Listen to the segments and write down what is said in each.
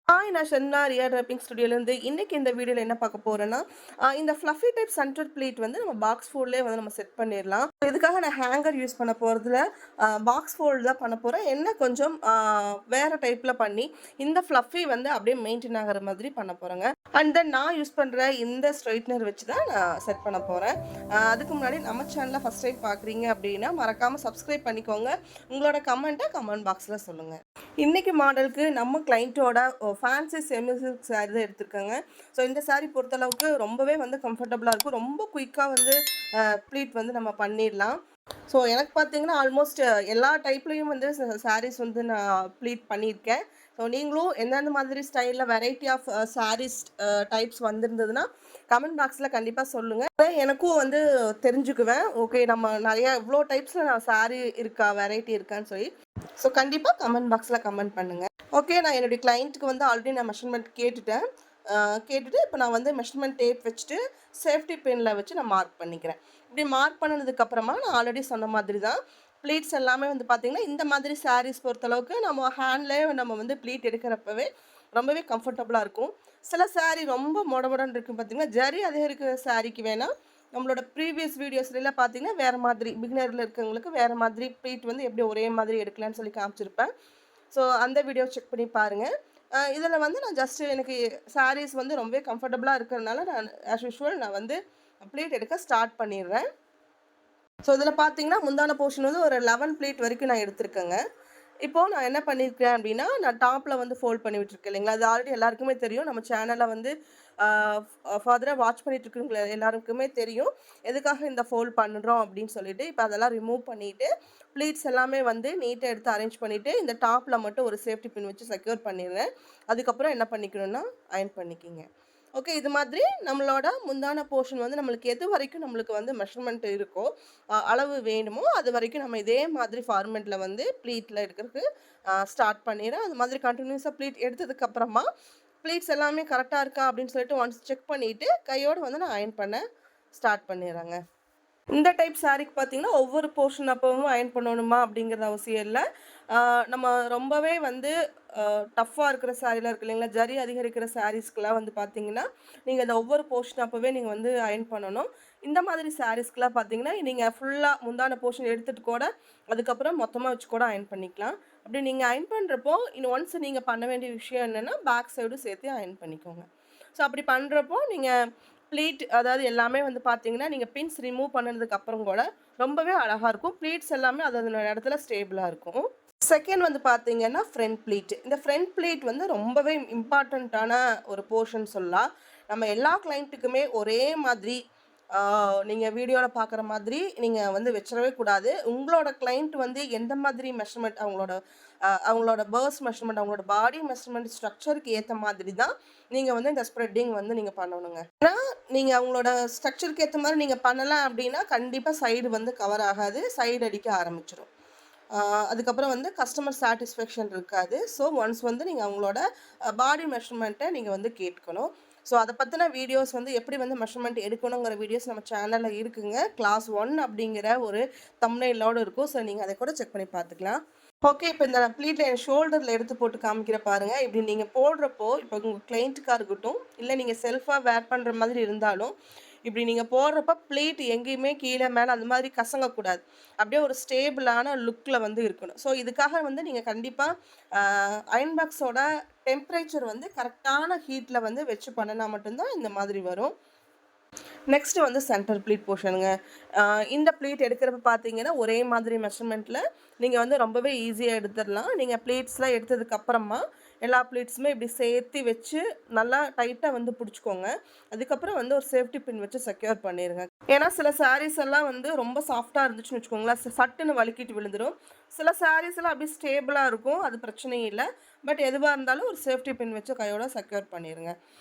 Hi, நான் ஷன்னா Riya dropping ஸ்டுடியோலேருந்து. இன்னைக்கு இந்த வீடியோவில் என்ன பார்க்க போகிறேன்னா, இந்த ஃப்ளஃபி டைப் சென்டர் ப்ளீட் வந்து நம்ம பாக்ஸ் ஃபோல்ட்லேயே வந்து நம்ம செட் பண்ணிடலாம். இதுக்காக நான் ஹேங்கர் யூஸ் பண்ண போகிறதுல பாக்ஸ் ஃபோல்டு தான் பண்ண போகிறேன். என்ன கொஞ்சம் வேறு டைப்பில் பண்ணி இந்த ஃப்ளஃபி வந்து அப்படியே மெயின்டைன் ஆகிற மாதிரி பண்ண போகிறேங்க. அண்ட் தென் நான் யூஸ் பண்ணுற இந்த ஸ்ட்ரைட்னர் வச்சு தான் நான் செட் பண்ண போகிறேன். அதுக்கு முன்னாடி நம்ம சேனலில் ஃபஸ்ட் டைம் பார்க்குறீங்க அப்படின்னா மறக்காமல் சப்ஸ்கிரைப் பண்ணிக்கோங்க. உங்களோட கமெண்ட்டை கமெண்ட் பாக்ஸில் சொல்லுங்கள். இன்றைக்கி மாடலுக்கு நம்ம கிளைண்ட்டோட ஃபேன்சி செமி சில்க் சாரீ தான் எடுத்திருக்கேங்க. ஸோ இந்த சாரீ பொறுத்தளவுக்கு ரொம்பவே வந்து கம்ஃபர்டபுளாக இருக்கும். ரொம்ப குயிக்காக வந்து ப்ளீட் வந்து நம்ம பண்ணிடலாம். ஸோ எனக்கு பார்த்தீங்கன்னா ஆல்மோஸ்ட் எல்லா டைப்லேயும் வந்து சாரீஸ் வந்து நான் ப்ளீட் பண்ணியிருக்கேன். ஸோ நீங்களும் எந்தெந்த மாதிரி ஸ்டைலில் வெரைட்டி ஆஃப் சாரீஸ் டைப்ஸ் வந்திருந்ததுன்னா கமெண்ட் பாக்ஸில் கண்டிப்பாக சொல்லுங்கள். எனக்கும் வந்து தெரிஞ்சுக்குவேன். ஓகே, நம்ம நிறையா இவ்வளோ டைப்ஸில் நான் சாரீ இருக்கா, வெரைட்டி இருக்கான்னு சொல்லி. ஸோ கண்டிப்பாக கமெண்ட் பாக்ஸில் கமெண்ட் பண்ணுங்கள். ஓகே, நான் என்னுடைய கிளைண்ட்டுக்கு வந்து ஆல்ரெடி நான் மெஷர்மெண்ட் கேட்டுட்டு இப்போ நான் வந்து மெஷர்மெண்ட் டேப் வச்சுட்டு சேஃப்டி பின்னில் வச்சு நான் மார்க் பண்ணிக்கிறேன். இப்படி மார்க் பண்ணதுக்கப்புறமா நான் ஆல்ரெடி சொன்ன மாதிரி தான் ப்ளீட்ஸ் எல்லாமே வந்து பார்த்திங்கன்னா இந்த மாதிரி சாரீஸ் பொறுத்தளவுக்கு நம்ம ஹேண்ட்லேயே நம்ம வந்து ப்ளீட் எடுக்கிறப்பவே ரொம்பவே கம்ஃபர்டபுளாக இருக்கும். சில சாரீ ரொம்ப மொடமொடன்னு இருக்கும். பார்த்திங்கன்னா ஜரி அதிகம் இருக்கிற சாரீக்கு வேணால் நம்மளோட ப்ரீவியஸ் வீடியோஸ்லாம் பார்த்திங்கன்னா வேறு மாதிரி பிகினரில் இருக்கிறவங்களுக்கு வேறு மாதிரி ப்ளீட் வந்து எப்படி ஒரே மாதிரி எடுக்கலான்னு சொல்லி காமிச்சிருப்பேன். ஸோ அந்த வீடியோ செக் பண்ணி பாருங்கள். இதில் வந்து நான் ஜஸ்ட்டு எனக்கு சாரீஸ் வந்து ரொம்பவே கம்ஃபர்டபுளாக இருக்கிறதுனால நான் ஆஸ் யூஷுவல் நான் வந்து ப்ளீட் எடுக்க ஸ்டார்ட் பண்ணிடுறேன். ஸோ இதில் பார்த்தீங்கன்னா முந்தான போர்ஷன் வந்து ஒரு 11 ப்ளீட் வரைக்கும் நான் எடுத்திருக்கேங்க. இப்போது நான் என்ன பண்ணியிருக்கேன் அப்படின்னா, நான் டாப்பில் வந்து ஃபோல்ட் பண்ணி விட்டுருக்கேன் இல்லைங்களா. அது ஆல்ரெடி எல்லாருக்குமே தெரியும். நம்ம சேனலில் வந்து ஃபர்தராக வாட்ச் பண்ணிட்டு இருக்கிறவங்க எல்லாருக்குமே தெரியும் எதுக்காக இந்த ஃபோல்ட் பண்ணுறோம் அப்படின்னு சொல்லிட்டு. இப்போ அதெல்லாம் ரிமூவ் பண்ணிவிட்டு ப்ளீட்ஸ் எல்லாமே வந்து நீட்டாக எடுத்து அரேஞ்ச் பண்ணிவிட்டு இந்த டாப்பில் மட்டும் ஒரு சேஃப்டி பின் வச்சு செக்யூர் பண்ணிடுறேன். அதுக்கப்புறம் என்ன பண்ணிக்கணும்னா அயர்ன் பண்ணிக்கிங்க. ஓகே, இது மாதிரி நம்மளோட முந்தான போர்ஷன் வந்து நம்மளுக்கு எது வரைக்கும் நம்மளுக்கு வந்து மெஷர்மெண்ட் இருக்கோ, அளவு வேணுமோ அது வரைக்கும் நம்ம இதே மாதிரி ஃபார்மெட்டில் வந்து ப்ளீட்டில் எடுக்கிறதுக்கு ஸ்டார்ட் பண்ணிடுறேன். அது மாதிரி கண்டினியூஸாக ப்ளீட் எடுத்ததுக்கப்புறமா ப்ளீட்ஸ் எல்லாமே கரெக்டாக இருக்கா அப்படின்னு சொல்லிட்டு ஒன்ஸ் செக் பண்ணிவிட்டு கையோடு வந்து நான் அயர்ன் பண்ண ஸ்டார்ட் பண்ணிடுறேங்க. இந்த டைப் சாரீக்கு பார்த்தீங்கன்னா ஒவ்வொரு போர்ஷன் அப்பவும் அயர்ன் பண்ணணுமா அப்படிங்கிற அவசியம் இல்லை. நம்ம ரொம்பவே வந்து டஃப்பாக இருக்கிற சாரீலாம் இருக்குது இல்லைங்களா, ஜரி அதிகரிக்கிற சாரீஸ்க்கெலாம் வந்து பார்த்தீங்கன்னா நீங்கள் இந்த ஒவ்வொரு போர்ஷன் அப்போவே நீங்கள் வந்து அயர்ன் பண்ணணும். இந்த மாதிரி சாரீஸ்க்கெலாம் பார்த்தீங்கன்னா நீங்கள் ஃபுல்லாக முந்தான போர்ஷன் எடுத்துகிட்டு கூட அதுக்கப்புறம் மொத்தமாக வச்சு கூட அயர்ன் பண்ணிக்கலாம். அப்படி நீங்கள் அயர்ன் பண்ணுறப்போ இன்னும் ஒன்ஸ் நீங்கள் பண்ண வேண்டிய விஷயம் என்னென்னா பேக் சைடும் சேர்த்து அயர்ன் பண்ணிக்கோங்க. ஸோ அப்படி பண்ணுறப்போ நீங்கள் ப்ளீட் அதாவது எல்லாமே வந்து பார்த்தீங்கன்னா நீங்கள் பின்ஸ் ரிமூவ் பண்ணதுக்கு அப்புறம் கூட ரொம்பவே அழகாக இருக்கும். ப்ளீட்ஸ் எல்லாமே அதோட இடத்துல ஸ்டேபிளாக இருக்கும். செகண்ட் வந்து பார்த்தீங்கன்னா ஃப்ரண்ட் ப்ளீட். இந்த ஃப்ரண்ட் ப்ளீட் வந்து ரொம்பவே இம்பார்ட்டண்ட்டான ஒரு போர்ஷன் சொல்லலாம். நம்ம எல்லா கிளைண்ட்டுக்குமே ஒரே மாதிரி நீங்கள் வீடியோவில் பார்க்குற மாதிரி நீங்கள் வந்து வச்சிடவே கூடாது. உங்களோட கிளைண்ட் வந்து எந்த மாதிரி மெஷர்மெண்ட் அவங்களோட பர்ஸ் மெஷர்மெண்ட் அவங்களோட பாடி மெஷர்மெண்ட் ஸ்ட்ரக்சருக்கு ஏற்ற மாதிரி தான் நீங்கள் வந்து இந்த ஸ்ப்ரெட்டிங் வந்து நீங்கள் பண்ணணுங்க. ஏன்னா நீங்கள் அவங்களோட ஸ்ட்ரக்சருக்கு ஏற்ற மாதிரி நீங்கள் பண்ணலாம் அப்படின்னா கண்டிப்பாக சைடு வந்து கவர் ஆகாது, சைடு அடிக்க ஆரம்பிச்சிடும். அதுக்கப்புறம் வந்து கஸ்டமர் சாட்டிஸ்ஃபேக்ஷன் இருக்காது. ஸோ ஒன்ஸ் வந்து நீங்கள் அவங்களோட பாடி மெஷர்மெண்ட்டை நீங்கள் வந்து கேட்கணும். ஸோ அதை பற்றின வீடியோஸ் வந்து எப்படி வந்து மெஷர்மெண்ட் எடுக்கணுங்கிற வீடியோஸ் நம்ம சேனலில் இருக்குங்க. கிளாஸ் 1 அப்படிங்கிற ஒரு தம்ப்நெயிலோடு இருக்கும். ஸோ நீங்கள் அதை கூட செக் பண்ணி பார்த்துக்கலாம். ஓகே, இப்போ இந்த ப்ளீட்டில் என் ஷோல்டரில் எடுத்து போட்டு காமிக்கிற பாருங்கள். இப்படி நீங்கள் போடுறப்போ இப்போ உங்கள் கிளைண்ட்டுக்காக இருக்கட்டும் இல்லை நீங்கள் செல்ஃபாக வேர் பண்ணுற மாதிரி இருந்தாலும் இப்படி நீங்கள் போடுறப்ப ப்ளீட் எங்கேயுமே கீழே மேலே அந்த மாதிரி கசங்கக்கூடாது. அப்படியே ஒரு ஸ்டேபிளான லுக்கில் வந்து இருக்கணும். ஸோ இதுக்காக வந்து நீங்கள் கண்டிப்பாக அயர்ன் பாக்ஸோட டெம்பரேச்சர் வந்து கரெக்டான ஹீட்டில் வந்து வச்சு பண்ணினா மட்டும்தான் இந்த மாதிரி வரும். நெக்ஸ்ட்டு வந்து சென்டர் ப்ளீட் போர்ஷனுங்க. இந்த ப்ளீட் எடுக்கிறப்ப பார்த்தீங்கன்னா ஒரே மாதிரி மெஷர்மெண்ட்டில் நீங்கள் வந்து ரொம்பவே ஈஸியாக எடுத்துடலாம். நீங்கள் ப்ளீட்ஸ்லாம் எடுத்ததுக்கப்புறமா எல்லா ப்ளீட்ஸுமே இப்படி சேர்த்து வச்சு நல்லா டைட்டாக வந்து பிடிச்சிக்கோங்க. அதுக்கப்புறம் வந்து ஒரு சேஃப்டி பின் வச்சு செக்யூர் பண்ணிடுங்க. ஏன்னா சில சாரீஸ் எல்லாம் வந்து ரொம்ப சாஃப்டாக இருந்துச்சுன்னு வச்சுக்கோங்களேன், சட்டுன்னு வலிக்கிட்டு விழுந்துடும். சில சாரீஸ் எல்லாம் அப்படியே ஸ்டேபிளாக இருக்கும், அது பிரச்சனையும் இல்லை. பட் எதுவாக இருந்தாலும் ஒரு சேஃப்டி பின் வச்சு கையோட செக்யூர் பண்ணிடுங்க.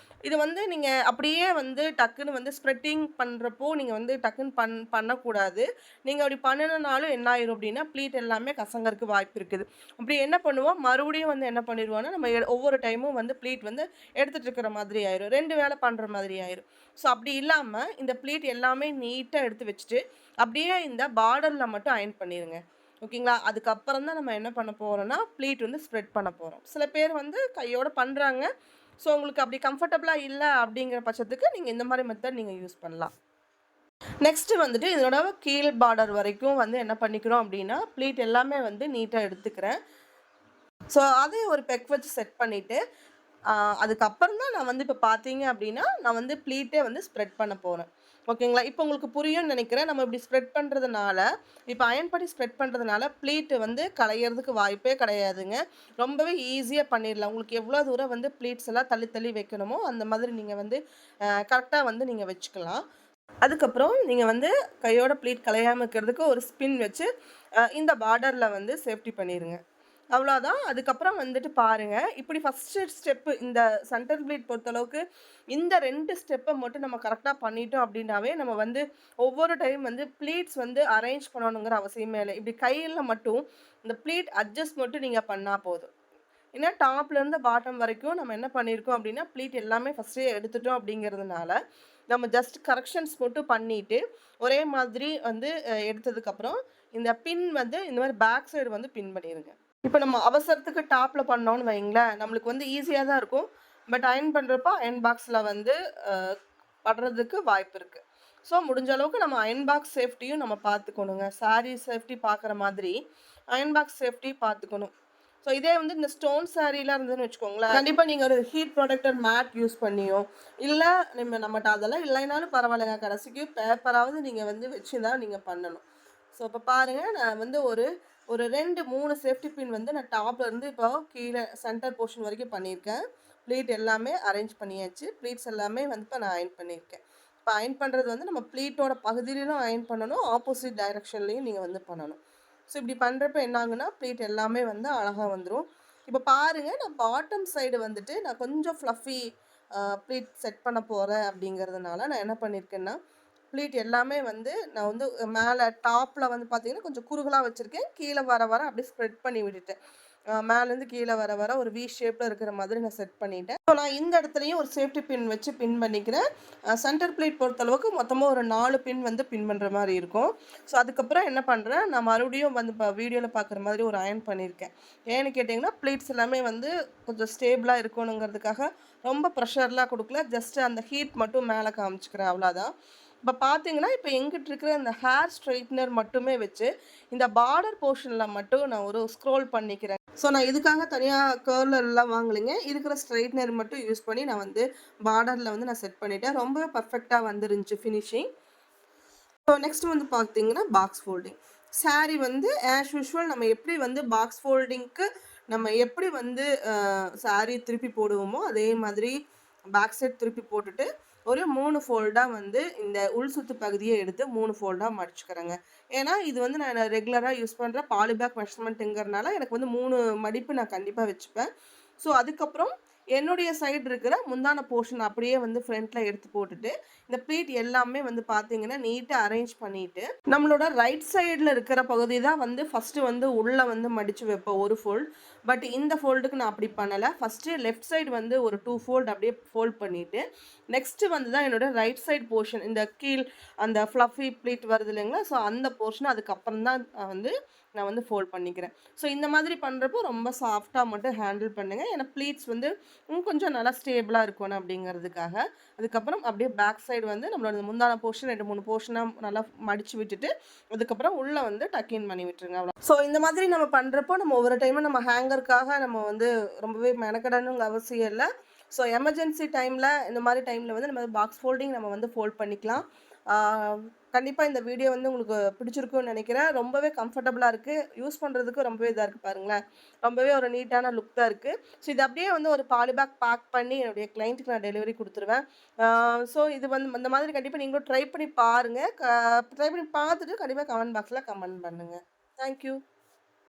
இது வந்து நீங்கள் அப்படியே வந்து டக்குன்னு வந்து ஸ்ப்ரெட்டிங் பண்ணுறப்போ நீங்கள் வந்து டக்குன்னு பண்ணக்கூடாது. நீங்கள் அப்படி பண்ணினாலும் என்ன ஆயிரும் அப்படின்னா ப்ளீட் எல்லாமே கசங்கறதுக்கு வாய்ப்பு இருக்குது. அப்படி என்ன பண்ணுவோம், மறுபடியும் வந்து என்ன பண்ணிடுவோன்னா நம்ம ஒவ்வொரு டைமும் வந்து ப்ளீட் வந்து எடுத்துகிட்டு இருக்கிற மாதிரி ஆயிரும், 2 வேலை பண்ணுற மாதிரி ஆயிரும். ஸோ அப்படி இல்லாமல் இந்த ப்ளீட் எல்லாமே நீட்டாக எடுத்து வச்சுட்டு அப்படியே இந்த பார்டரில் மட்டும் அயர்ன் பண்ணிடுங்க. ஓகேங்களா? அதுக்கப்புறம் தான் நம்ம என்ன பண்ண போறோம்னா, ப்ளீட் வந்து ஸ்ப்ரெட் பண்ண போறோம். சில பேர் வந்து கையோட பண்றாங்க. ஸோ உங்களுக்கு அப்படி கம்ஃபர்டபுளா இல்ல அப்படிங்கிற பட்சத்துக்கு நீங்க இந்த மாரி மெத்தட் நீங்க யூஸ் பண்ணலாம். நெக்ஸ்ட் வந்துட்டு இதோட கீழ் பார்டர் வரைக்கும் வந்து என்ன பண்ணிக்கிறோம் அப்படின்னா, ப்ளீட் எல்லாமே வந்து நீட்டா எடுத்துக்கிறேன். ஸோ அதே ஒரு பெக் வச்சு செட் பண்ணிட்டு, அதுக்கப்புறம் தான் நான் வந்து இப்ப பார்த்தீங்க அப்படின்னா, நான் வந்து ப்ளீட்டே வந்து ஸ்ப்ரெட் பண்ண போறேன். ஓகேங்களா? இப்போ உங்களுக்கு புரியும்னு நெனைக்கிறேன். நம்ம இப்படி ஸ்ப்ரெட் பண்றதுனால, இப்ப அயர்ன் பண்ணி ஸ்ப்ரெட் பண்றதுனால ப்ளீட் வந்து கலையறதுக்கு வாய்ப்பே கிடையாதுங்க. ரொம்பவே ஈஸியா பண்ணிடலாம். உங்களுக்கு எவ்வளோ தூரம் வந்து ப்ளீட்ஸ் எல்லாம் தள்ளி தள்ளி வைக்கணுமோ, அந்த மாதிரி நீங்க வந்து கரெக்ட்டா வந்து நீங்க வச்சுக்கலாம். அதுக்கப்புறம் நீங்க வந்து கையோட ப்ளீட் கலையாம இருக்கிறதுக்கு ஒரு ஸ்பின் வச்சு, இந்த பார்டர்ல வந்து சேஃப்டி பண்ணிருங்க. அவ்வளோதான். அதுக்கப்புறம் வந்துட்டு பாருங்க, இப்படி ஃபர்ஸ்ட்டு ஸ்டெப்பு இந்த சென்டர் ப்ளீட் பொறுத்தளவுக்கு, இந்த 2 ஸ்டெப்ப மட்டும் நம்ம கரெக்ட்டா பண்ணிட்டோம் அப்படின்னாவே, நம்ம வந்து ஒவ்வொரு டைம் வந்து ப்ளீட்ஸ் வந்து அரேஞ்ச் பண்ணணுங்கிற அவசியமே இல்ல. இப்படி கையில மட்டும் இந்த ப்ளீட் அட்ஜஸ்ட் மட்டும் நீங்க பண்ணா போதும். ஏன்னா டாப்லேருந்து பாட்டம் வரைக்கும் நம்ம என்ன பண்ணியிருக்கோம் அப்படின்னா, ப்ளீட் எல்லாமே ஃபர்ஸ்ட்டே எடுத்துட்டோம் அப்படிங்கிறதுனால, நம்ம ஜஸ்ட் கரெக்ஷன்ஸ் மட்டும் பண்ணிட்டு, ஒரே மாதிரி வந்து எடுத்ததுக்கப்புறம், இந்த பின் வந்து இந்த மாரி பேக் சைடு வந்து பின் பண்ணிருங்க. இப்ப நம்ம அவசரத்துக்கு டாப்ல பண்ணோம்னு வைங்களேன், நம்மளுக்கு வந்து ஈஸியா தான் இருக்கும். பட் அயர்ன் பண்றப்போ அயர்ன் பாக்ஸ்ல வந்து அ படுறதுக்கு வாய்ப்பு இருக்கு. ஸோ முடிஞ்ச அளவுக்கு நம்ம அயர்ன் பாக்ஸ் சேஃப்டியும் நம்ம பார்த்துக்கணுங்க. சாரி சேஃப்டி பார்க்குற மாதிரி, அயர்ன் பாக்ஸ் சேஃப்டி பார்த்துக்கணும். ஸோ இதே வந்து இந்த ஸ்டோன் சாரீலாம் இருந்ததுன்னு வச்சுக்கோங்களேன், கண்டிப்பா நீங்க ஒரு ஹீட் ப்ரொடெக்டர் மேட் யூஸ் பண்ணியோ, இல்ல நம்மட்ட அதெல்லாம் இல்லைனாலும் பரவாயில்லங்க. கடைசிக்கு பேப்பராவது நீங்க வந்து வச்சு தான் நீங்க பண்ணணும். ஸோ இப்ப பாருங்க, நான் வந்து ஒரு ஒரு 2, 3 சேஃப்டி பின் வந்து நான் டாப்ல இருந்து இப்போ கீழ சென்டர் போர்ஷன் வரைக்கும் பண்ணியிருக்கேன். ப்ளீட் எல்லாமே அரேஞ்ச் பண்ணியாச்சு. ப்ளீட்ஸ் எல்லாமே வந்து இப்ப நான் அயர்ன் பண்ணியிருக்கேன். இப்ப அயர்ன் பண்றது வந்து நம்ம ப்ளீட்டோட பகுதியிலும் அயர்ன் பண்ணணும். ஆப்போசிட் டைரக்ஷன்லயும் நீங்க வந்து பண்ணணும். ஸோ இப்படி பண்றப்ப என்ன ஆகும்னா, ப்ளீட் எல்லாமே வந்து அழகா வந்துரும். இப்ப பாருங்க, நான் பாட்டம் சைடு வந்துட்டு நான் கொஞ்சம் ஃப்ளஃபி ப்ளீட் செட் பண்ண போறேன் அப்படிங்கிறதுனால, நான் என்ன பண்ணியிருக்கேன்னா, ப்ளீட் எல்லாமே வந்து நான் வந்து மேலே டாப்ல வந்து பார்த்தீங்கன்னா, கொஞ்சம் குறுகலா வச்சிருக்கேன். கீழ வர வர அப்படியே ஸ்ப்ரெட் பண்ணி விட்டுட்டேன். மேலேருந்து கீழ வர வர ஒரு வி ஷேப்ல இருக்கிற மாதிரி நான் செட் பண்ணிட்டேன். ஸோ நான் இந்த இடத்துலயும் ஒரு சேஃப்டி பின் வச்சு பின் பண்ணிக்கிறேன். சென்டர் ப்ளேட் பொறுத்தளவுக்கு மொத்தமா ஒரு 4 பின் வந்து பின் பண்ற மாரி இருக்கும். ஸோ அதுக்கப்புறம் என்ன பண்றேன், நான் மறுபடியும் வந்து வீடியோல பார்க்குற மாதிரி ஒரு அயர்ன் பண்ணியிருக்கேன். ஏன்னு கேட்டீங்கன்னா, ப்ளீட்ஸ் எல்லாமே வந்து கொஞ்சம் ஸ்டேபிளா இருக்கணுங்கிறதுக்காக ரொம்ப ப்ரெஷர்லாம் குடுக்கல. ஜஸ்ட் அந்த ஹீட் மட்டும் மேல காமிச்சுக்கிறேன் அவ்வளோதான். இப்ப பார்த்தீங்கன்னா, இப்ப என்கிட்ட இருக்கிற இந்த ஹேர் ஸ்ட்ரெய்ட்னர் மட்டுமே வச்சு, இந்த பார்டர் போர்ஷன்ல மட்டும் நான் ஒரு ஸ்க்ரோல் பண்ணிக்கிறேன். ஸோ நான் இதுக்காக தனியா கர்லர்லாம் வாங்கலைங்க. இருக்கிற ஸ்ட்ரெய்ட்னர் மட்டும் யூஸ் பண்ணி நான் வந்து பார்டர்ல வந்து நான் செட் பண்ணிட்டேன். ரொம்பவே பெர்ஃபெக்ட்டா வந்துருந்துச்சு ஃபினிஷிங். ஸோ நெக்ஸ்ட் வந்து பார்த்தீங்கன்னா, பாக்ஸ் ஃபோல்டிங். சாரி வந்து ஆஸ் யூசுவல் நம்ம எப்படி வந்து பாக்ஸ் ஃபோல்டிங்க்கு நம்ம எப்படி வந்து சாரி திருப்பி போடுவோமோ, அதே மாதிரி பேக் சைட் திருப்பி போட்டுட்டு, ஒரு 3 ஃபோல்டா வந்து இந்த உள் சுத்து பகுதிய எடுத்து 3 ஃபோல்டா மடிச்சுக்கிறேங்க. ஏன்னா, இது வந்து நான் ரெகுலரா யூஸ் பண்ற பாலிபேக் மெஷர்மென்ட்ங்கிறனால எனக்கு வந்து 3 மடிப்பு நான் கண்டிப்பா வச்சுப்பேன். ஸோ அதுக்கப்புறம் என்னுடைய சைடு இருக்கிற முந்தான போர்ஷன் அப்படியே வந்து ஃப்ரண்ட்ல எடுத்து போட்டுட்டு, இந்த ப்ளீட் எல்லாமே வந்து பார்த்தீங்கன்னா, நீட்டா அரேஞ்ச் பண்ணிட்டு, நம்மளோட ரைட் சைடுல இருக்கிற பகுதி தான் வந்து ஃபர்ஸ்ட்டு வந்து உள்ள வந்து மடிச்சு வைப்பேன் ஒரு ஃபோல்ட். பட் இந்த ஃபோல்டுக்கு நான் அப்படி பண்ணல. ஃபர்ஸ்ட்டு லெஃப்ட் சைடு வந்து ஒரு 2 ஃபோல்ட் அப்படியே ஃபோல்ட் பண்ணிட்டு, நெக்ஸ்ட்டு வந்து தான் என்னோட ரைட் சைடு போர்ஷன் இந்த கீழ் அந்த ஃப்ளஃபி ப்ளீட் வருது இல்லைங்களா? ஸோ அந்த போர்ஷன் அதுக்கப்புறம் தான் நான் வந்து ஃபோல்ட் பண்ணிக்கிறேன். ஸோ இந்த மாதிரி பண்றப்போ ரொம்ப சாஃப்ட்டா மட்டும் ஹேண்டில் பண்ணுங்க. ஏன்னா ப்ளீட்ஸ் வந்து கொஞ்சம் நல்லா ஸ்டேபிளா இருக்கணும் அப்படிங்கிறதுக்காக. அதுக்கப்புறம் அப்படியே பேக் சைடு வந்து நம்மளோட முந்தான போர்ஷன் 2, 3 போர்ஷனா நல்லா மடிச்சு விட்டுட்டு, அதுக்கப்புறம் உள்ள வந்து டக் இன் பண்ணி விட்டுருங்க அவ்வளோ. ஸோ இந்த மாதிரி நம்ம பண்றப்போ நம்ம ஒவ்வொரு டைமும் நம்ம ஹேங்கர்க்காக நம்ம வந்து ரொம்பவே மெனக்கெடணுங்கிற அவசியம் இல்ல. ஸோ எமர்ஜென்சி டைம்ல இந்த மாதிரி டைம்ல வந்து நம்ம பாக்ஸ் ஃபோல்டிங் நம்ம வந்து ஃபோல்ட் பண்ணிக்கலாம். ஆ கண்டிப்பா இந்த வீடியோ வந்து உங்களுக்கு பிடிச்சிருக்கும்னு நெனைக்கிறேன். ரொம்பவே கம்ஃபர்டபுளா இருக்கு. யூஸ் பண்றதுக்கு ரொம்பவே இதா இருக்கு பாருங்களேன். ரொம்பவே ஒரு நீட்டான லுக் தான் இருக்கு. ஸோ இது அப்படியே வந்து ஒரு பாலி பேக் பேக் பண்ணி என்னுடைய கிளையண்ட்டுக்கு நான் டெலிவரி குடுத்துருவேன். ஸோ இது வந்து இந்த மாதிரி கண்டிப்பா நீங்களும் ட்ரை பண்ணி பாருங்க. ட்ரை பண்ணி பார்த்துட்டு கண்டிப்பா கமெண்ட் பாக்ஸ்ல கமெண்ட் பண்ணுங்க. Thank you.